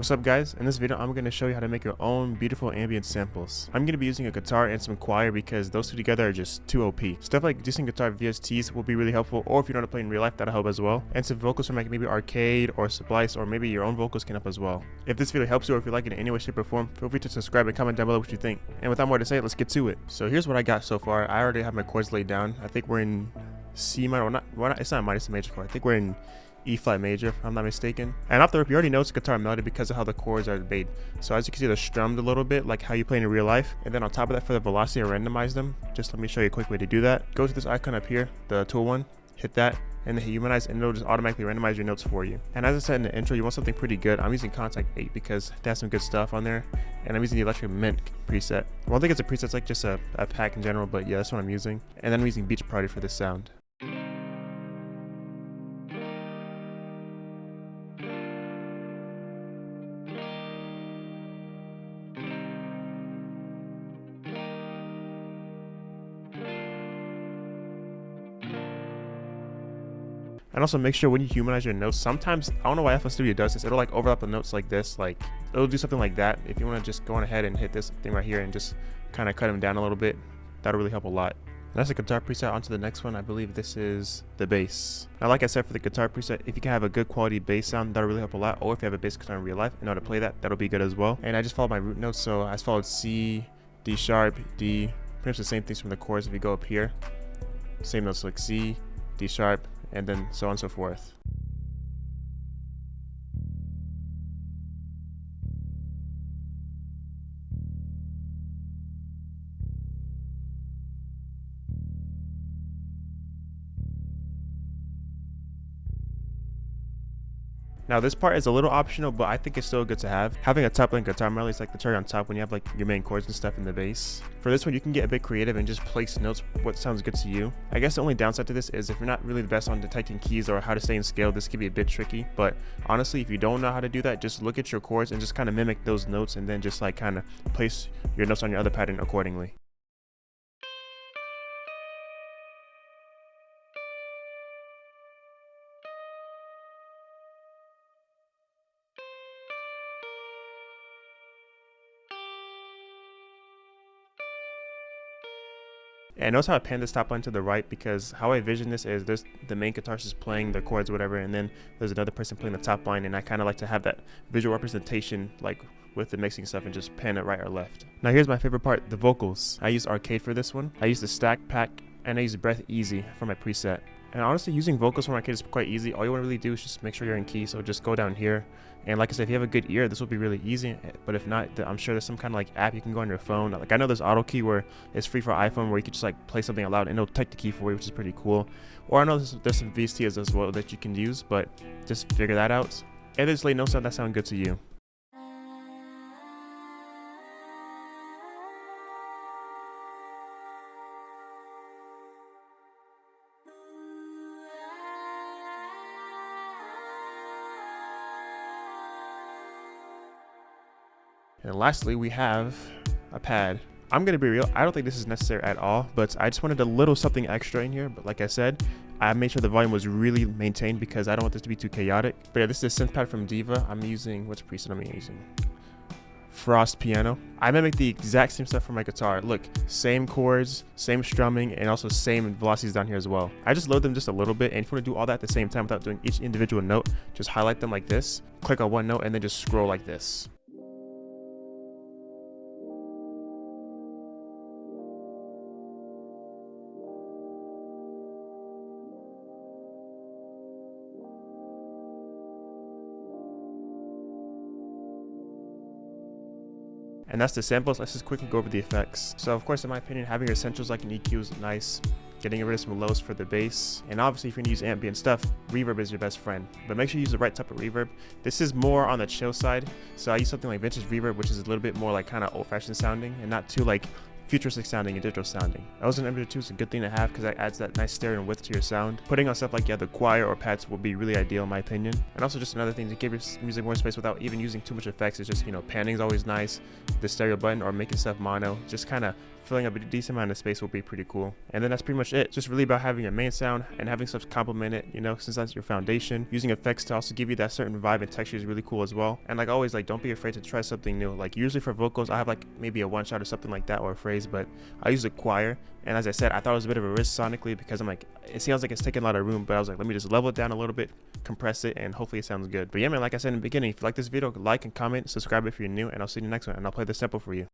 What's up guys, in this video I'm going to show you how to make your own beautiful ambient samples. I'm going to be using a guitar and some choir because those two together are just too OP. Stuff like using guitar VSTs will be really helpful, or if you don't want to play in real life that'll help as well. And some vocals from like maybe Arcade or Splice, or maybe your own vocals can help as well. If this video helps you or if you like it in any way, shape or form, feel free to subscribe and comment down below what you think. And without more to say, let's get to it. So here's what I got so far. I already have my chords laid down. I think we're in C minor, it's not a minor, it's a major chord. I think we're in E flat major if I'm not mistaken. And off the rip, you already know it's a guitar melody because of how the chords are made. So as you can see, they're strummed a little bit like how you play in real life. And then on top of that, for the velocity, I randomize them. Just let me show you a quick way to do that. Go to this icon up here, the tool one, hit that, and then hit humanize, and it'll just automatically randomize your notes for you. And as I said in the intro, you want something pretty good. I'm using Contact 8 because they have some good stuff on there. And I'm using the Electric Mint preset. Well, I don't think it's a preset, it's like just a pack in general, but yeah, that's what I'm using. And then I'm using Beach Party for this sound. And also make sure when you humanize your notes, sometimes, I don't know why FL Studio does this, it'll like overlap the notes like this, like it'll do something like that. If you want to just go on ahead and hit this thing right here and just kind of cut them down a little bit, that'll really help a lot. And that's the guitar preset. On to the next one. I believe this is the bass. Now like I said, for the guitar preset, if you can have a good quality bass sound, that'll really help a lot. Or if you have a bass guitar in real life and know how to play that, that'll be good as well. And I just followed my root notes, so I followed C, D sharp, D, pretty much the same things from the chords. If you go up here, same notes like C, D sharp, and then so on and so forth. Now this part is a little optional, but I think it's still good to have. Having a top line guitar melody is like the cherry on top when you have like your main chords and stuff in the bass. For this one, you can get a bit creative and just place notes what sounds good to you. I guess the only downside to this is if you're not really the best on detecting keys or how to stay in scale, this can be a bit tricky. But honestly, if you don't know how to do that, just look at your chords and just kind of mimic those notes and then just like kind of place your notes on your other pattern accordingly. And notice how I pan this top line to the right, because how I envision this is there's the main guitarist playing the chords, whatever, and then there's another person playing the top line, and I kind of like to have that visual representation like with the mixing stuff and just pan it right or left. Now here's my favorite part, the vocals. I use Arcade for this one. I use the Stack Pack, and I use Breath Easy for my preset. And honestly, using vocals from Arcade is quite easy. All you want to really do is just make sure you're in key. So just go down here. And like I said, if you have a good ear, this will be really easy. But if not, I'm sure there's some kind of like app you can go on your phone. Like I know there's Auto Key where it's free for iPhone, where you can just like play something aloud and it'll detect the key for you, which is pretty cool. Or I know there's some VSTs as well that you can use, but just figure that out. And just lay notes down that sound good to you. And lastly, we have a pad. I'm gonna be real, I don't think this is necessary at all, but I just wanted a little something extra in here. But like I said, I made sure the volume was really maintained because I don't want this to be too chaotic. But yeah, this is a synth pad from Diva. I'm using, which preset am I using? Frost Piano. I mimic the exact same stuff from my guitar. Look, same chords, same strumming, and also same velocities down here as well. I just load them just a little bit, and if you want to do all that at the same time without doing each individual note, just highlight them like this, click on one note, and then just scroll like this. And that's the samples. Let's just quickly go over the effects. So of course, in my opinion, having your essentials like an EQ is nice. Getting rid of some lows for the bass. And obviously, if you're gonna use ambient stuff, reverb is your best friend. But make sure you use the right type of reverb. This is more on the chill side. So I use something like vintage reverb, which is a little bit more like kind of old-fashioned sounding and not too like futuristic sounding and digital sounding. Ozone Emulator 2 is a good thing to have because that adds that nice stereo and width to your sound. Putting on stuff like the choir or pads will be really ideal in my opinion. And also just another thing to give your music more space without even using too much effects is just, you know, panning is always nice. The stereo button or making stuff mono just kind of filling up a decent amount of space will be pretty cool. And then that's pretty much it. Just really about having your main sound and having stuff complement it, you know, since that's your foundation. Using effects to also give you that certain vibe and texture is really cool as well. And like always, like don't be afraid to try something new. Like usually for vocals, I have like maybe a one shot or something like that, or a phrase, but I use a choir. And as I said, I thought it was a bit of a risk sonically because I'm like, it sounds like it's taking a lot of room, but I was like, let me just level it down a little bit, compress it, and hopefully it sounds good. But yeah, man, like I said in the beginning, if you like this video, like and comment, subscribe if you're new, and I'll see you in the next one, and I'll play the sample for you.